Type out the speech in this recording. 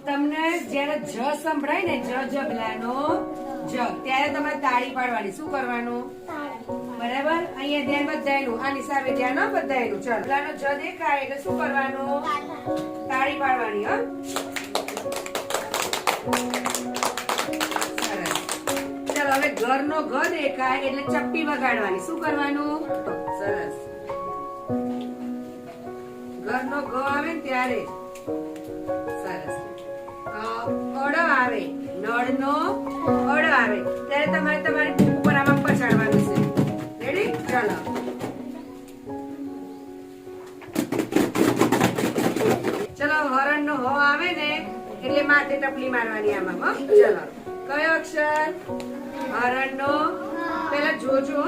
તમને જ્યારે જ સંભળાય ને જબલાનો જ ત્યારે તમારે તાળી પાડવાની. શું કરવાનું? બરાબર. અહીંયા ધ્યાન બધાયનું, આની સામે ધ્યાન ન બધાયનું. ચલો જબલાનો જ દેખાય એટલે શું કરવાનું? તાળી પાડવાની. હો સરસ. ચલો હવે ઘરનો ઘ દેખાય એટલે ચપ્પી વગાડવાની. શું કરવાનું? સરસ. ઘરનો ઘ આવે ને ત્યારે સરસ. અડો આવે, નળનો અડો આવે ત્યારે તમારે તમારી બુક ઉપર આમાં પછાડવાનું છે. રેડી? ચાલો. ચલો હરણનો હ આવે ને એટલે માથે ટપલી મારવાની આમાં. હો ચલો. કયો અક્ષર? હરણનો. પેલા જોજો.